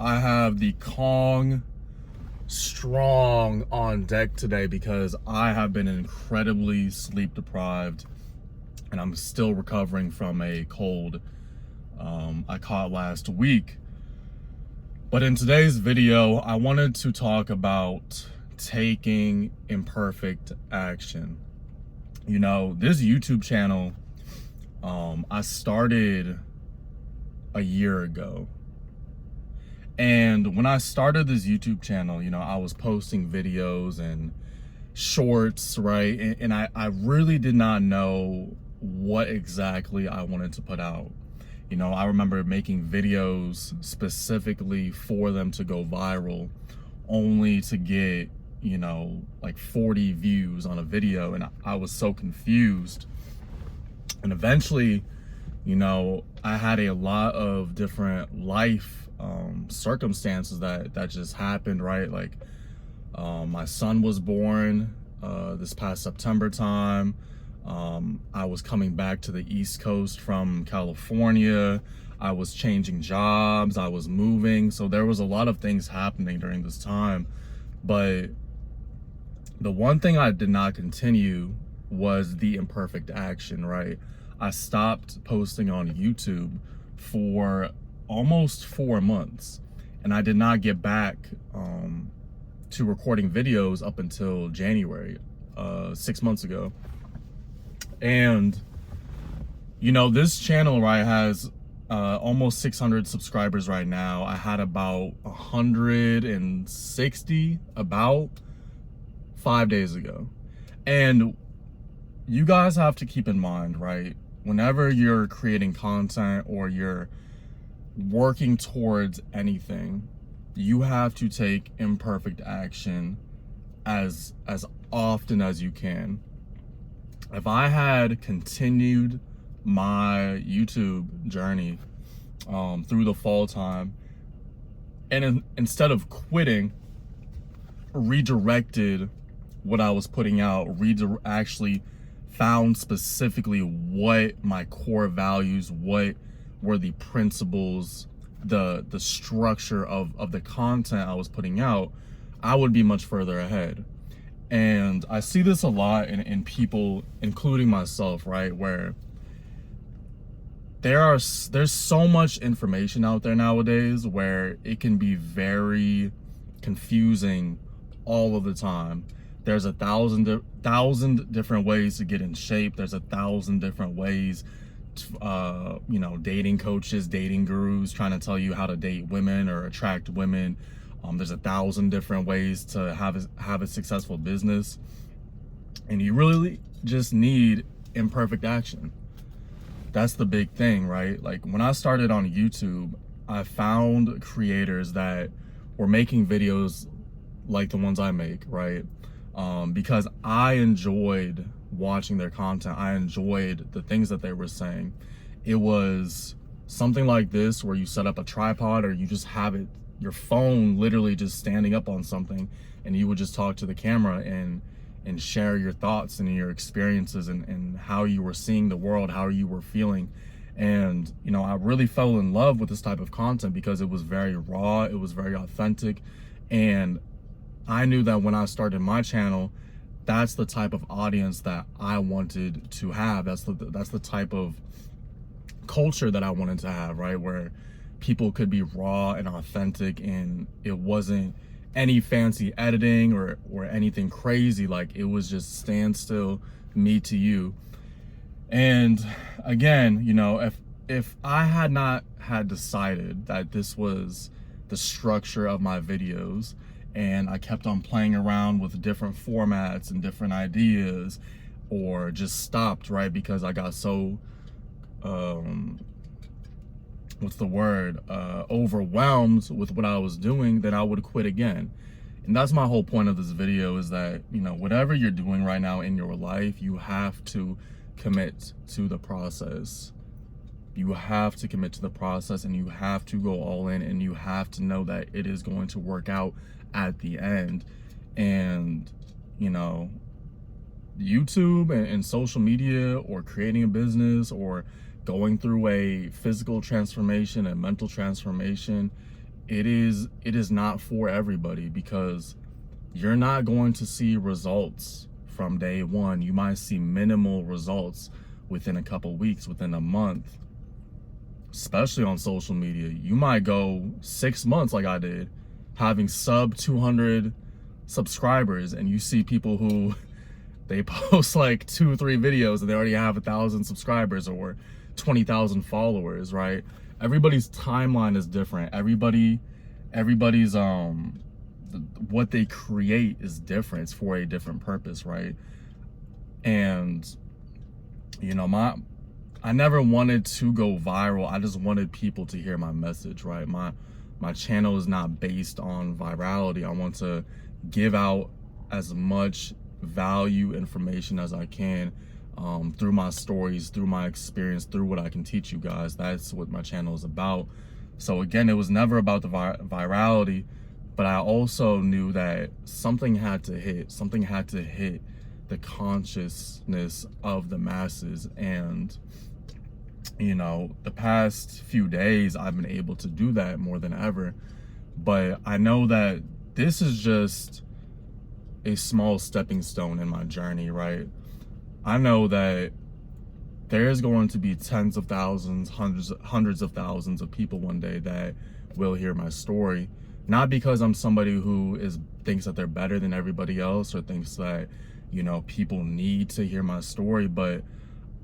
I have the Kong strong on deck today because I have been incredibly sleep deprived and I'm still recovering from a cold I caught last week. But in today's video, I wanted to talk about taking imperfect action. You know, this YouTube channel, I started a year ago. And when I started this YouTube channel, you know, I was posting videos and shorts, right? And I really did not know what exactly I wanted to put out. You know, I remember making videos specifically for them to go viral, only to get, you know, like 40 views on a video. And I was so confused. And eventually, you know, I had a lot of different life circumstances that just happened, right? Like my son was born this past September time. I was coming back to the East Coast from California. I was changing jobs. I was moving. So there was a lot of things happening during this time. But the one thing I did not continue was the imperfect action, right? I stopped posting on YouTube for almost 4 months, and I did not get back to recording videos up until January, 6 months ago. And you know, this channel, right, has almost 600 subscribers right now. I had about 160 about 5 days ago. And you guys have to keep in mind, right, whenever you're creating content or you're working towards anything, you have to take imperfect action as often as you can. If I had continued my YouTube journey through the fall time, and instead of quitting, redirected what I was putting out, actually found specifically what my core values, what were the principles, the structure of the content I was putting out, I would be much further ahead. And I see this a lot in people, including myself, right, where there's so much information out there nowadays where it can be very confusing all of the time. There's a thousand different ways to get in shape. There's 1,000 different ways to, you know, dating coaches, dating gurus trying to tell you how to date women or attract women. There's 1,000 different ways to have a successful business. And you really just need imperfect action. That's the big thing, right? Like when I started on YouTube, I found creators that were making videos like the ones I make, right? Because I enjoyed watching their content. I enjoyed the things that they were saying. It was something like this where you set up a tripod, or you just have it, your phone literally just standing up on something, and you would just talk to the camera and share your thoughts and your experiences and how you were seeing the world, how you were feeling. And, you know, I really fell in love with this type of content because it was very raw, it was very authentic. And I knew that when I started my channel, that's the type of audience that I wanted to have. That's the type of culture that I wanted to have, right? Where people could be raw and authentic, and it wasn't any fancy editing or anything crazy. Like, it was just standstill, me to you. And again, you know, if I had not had decided that this was the structure of my videos, and I kept on playing around with different formats and different ideas, or just stopped, right, because I got so overwhelmed with what I was doing, that I would quit again. And that's my whole point of this video, is that, you know, whatever you're doing right now in your life, you have to commit to the process. You have to commit to the process, and you have to go all in, and you have to know that it is going to work out at the end. And, you know, YouTube and social media, or creating a business, or going through a physical transformation and mental transformation, it is not for everybody, because you're not going to see results from day one. You might see minimal results within a couple weeks, within a month, especially on social media. You might go 6 months, like I did, having sub 200 subscribers, and you see people who they post like 2-3 videos and they already have 1,000 subscribers or 20,000 followers, right? Everybody's timeline is different. Everybody's what they create is different. It's for a different purpose, right? And you know, I never wanted to go viral. I just wanted people to hear my message, right? My channel is not based on virality. I want to give out as much value information as I can, through my stories, through my experience, through what I can teach you guys. That's what my channel is about. So again, it was never about the virality, but I also knew that something had to hit the consciousness of the masses. And you know, the past few days I've been able to do that more than ever. But I know that this is just a small stepping stone in my journey, right? I know that there's going to be tens of thousands, hundreds of thousands of people one day that will hear my story. Not because I'm somebody who thinks that they're better than everybody else, or thinks that, you know, people need to hear my story, but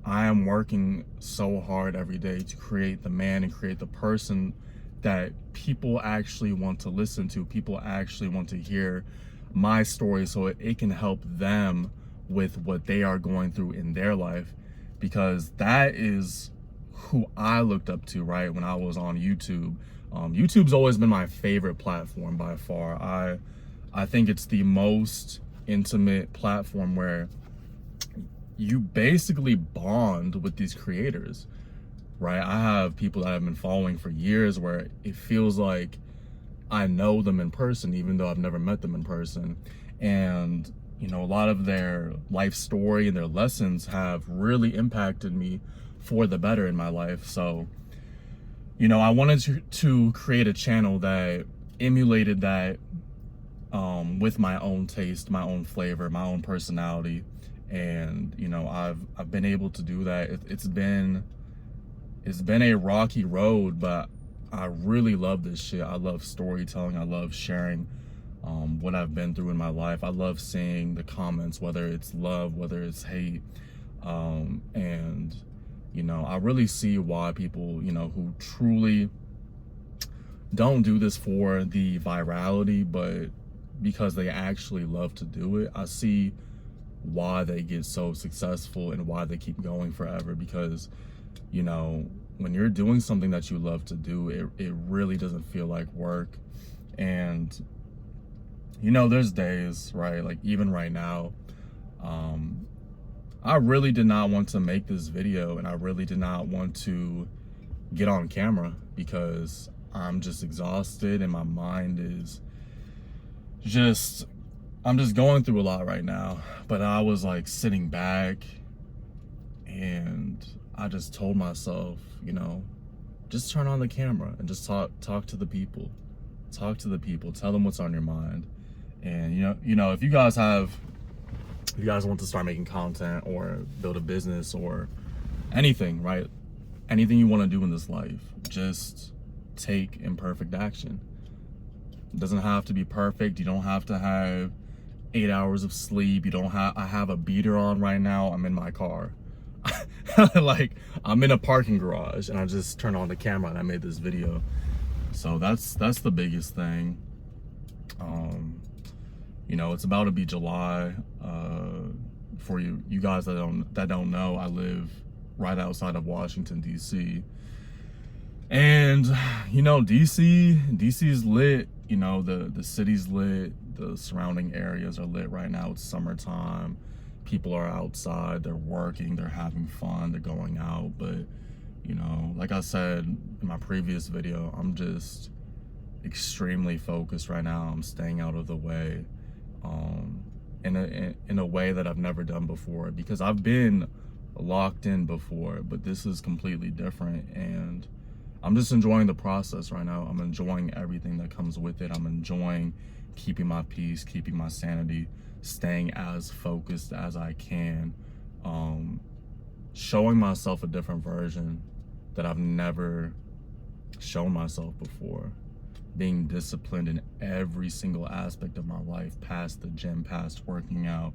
I am working so hard every day to create the man and create the person that people actually want to listen to. People actually want to hear my story, so it can help them with what they are going through in their life, because that is who I looked up to, right? When I was on YouTube. YouTube's always been my favorite platform by far. I think it's the most intimate platform where you basically bond with these creators, right? I have people that I've been following for years where it feels like I know them in person, even though I've never met them in person. And you know, a lot of their life story and their lessons have really impacted me for the better in my life. So, you know, I wanted to create a channel that emulated that, with my own taste, my own flavor, my own personality. And you know, I've been able to do that. It's been a rocky road, but I really love this shit. I love storytelling. I love sharing what I've been through in my life. I love seeing the comments, whether it's love, whether it's hate. And you know, I really see why people, you know, who truly don't do this for the virality, but because they actually love to do it. I see why they get so successful and why they keep going forever, because you know, when you're doing something that you love to do, it really doesn't feel like work. And you know, there's days, right, like even right now, I really did not want to make this video, and I really did not want to get on camera, because I'm just exhausted and my mind is I'm just going through a lot right now. But I was like sitting back and I just told myself, you know, just turn on the camera and just talk to the people. Talk to the people, tell them what's on your mind. And you know, if you guys want to start making content or build a business or anything, right? Anything you want to do in this life, just take imperfect action. It doesn't have to be perfect. You don't have to have 8 hours of sleep. I have a beater on right now. I'm in my car. Like, I'm in a parking garage and I just turned on the camera and I made this video. So that's the biggest thing. You know, it's about to be July. For you guys that don't know, I live right outside of Washington, D.C. And you know, DC is lit. You know, the city's lit. The surrounding areas are lit right now. It's summertime. People are outside. They're working. They're having fun. They're going out. But you know, like I said in my previous video, I'm just extremely focused right now. I'm staying out of the way, in a way that I've never done before, because I've been locked in before, but this is completely different. And I'm just enjoying the process right now. I'm enjoying everything that comes with it. I'm enjoying keeping my peace, keeping my sanity, staying as focused as I can, showing myself a different version that I've never shown myself before, being disciplined in every single aspect of my life, past the gym, past working out,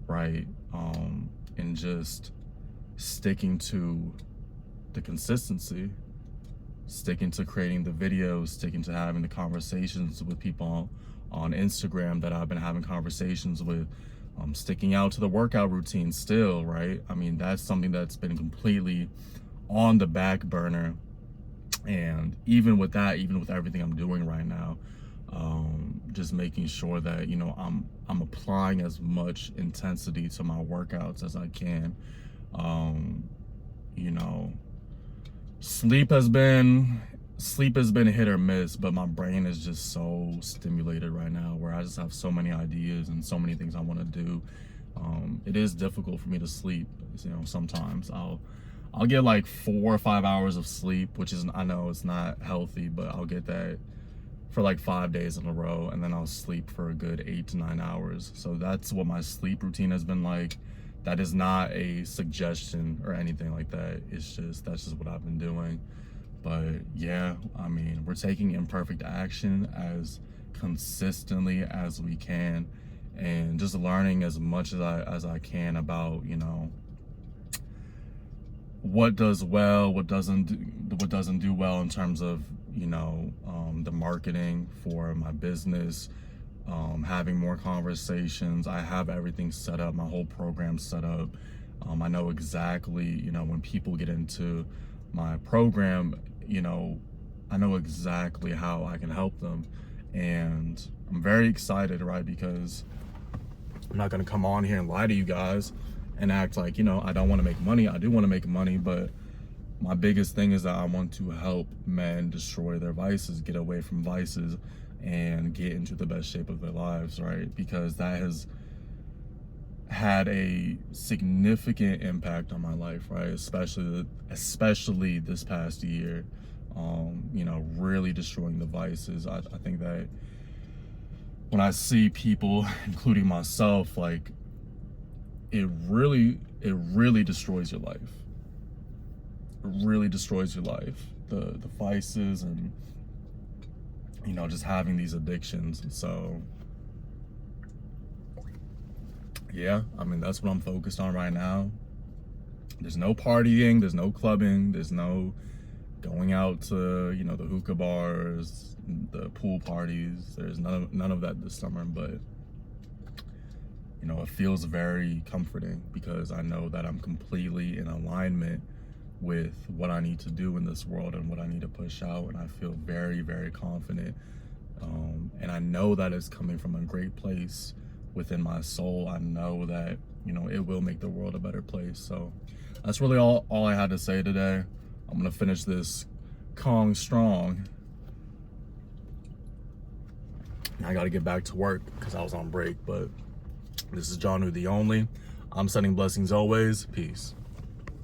right? And just sticking to the consistency, sticking to creating the videos, sticking to having the conversations with people on Instagram that I've been having conversations with, sticking out to the workout routine still, right? I mean, that's something that's been completely on the back burner. And even with that, even with everything I'm doing right now, just making sure that, you know, I'm applying as much intensity to my workouts as I can. You know, sleep has been hit or miss, but my brain is just so stimulated right now where I just have so many ideas and so many things I want to do. It is difficult for me to sleep. You know, sometimes I'll get like 4 or 5 hours of sleep, which is, I know it's not healthy, but I'll get that for like 5 days in a row, and then I'll sleep for a good 8 to 9 hours. So that's what my sleep routine has been like. That is not a suggestion or anything like that. It's just, that's just what I've been doing. But yeah, I mean, we're taking imperfect action as consistently as we can, and just learning as much as I can about, you know, what does well, what doesn't do well in terms of, you know, the marketing for my business, having more conversations. I have everything set up, my whole program set up. I know exactly, you know, when people get into my program, you know, I know exactly how I can help them. And I'm very excited, right? Because I'm not going to come on here and lie to you guys and act like, you know, I don't want to make money. I do want to make money, but my biggest thing is that I want to help men destroy their vices, get away from vices, and get into the best shape of their lives, right? Because that has had a significant impact on my life, right? Especially this past year, you know, really destroying the vices. I think that when I see people, including myself, like, it really destroys your life. It really destroys your life. The vices and, you know, just having these addictions. So yeah, I mean, that's what I'm focused on right now. There's no partying, there's no clubbing, there's no going out to, you know, the hookah bars, the pool parties. There's none of that this summer, but you know, it feels very comforting because I know that I'm completely in alignment with what I need to do in this world and what I need to push out, and I feel very, very confident. And I know that it's coming from a great place within my soul. I know that, you know, it will make the world a better place. So that's really all I had to say today. I'm gonna finish this Kong strong. I gotta get back to work because I was on break, but this is John Who the Only. I'm sending blessings always. Peace.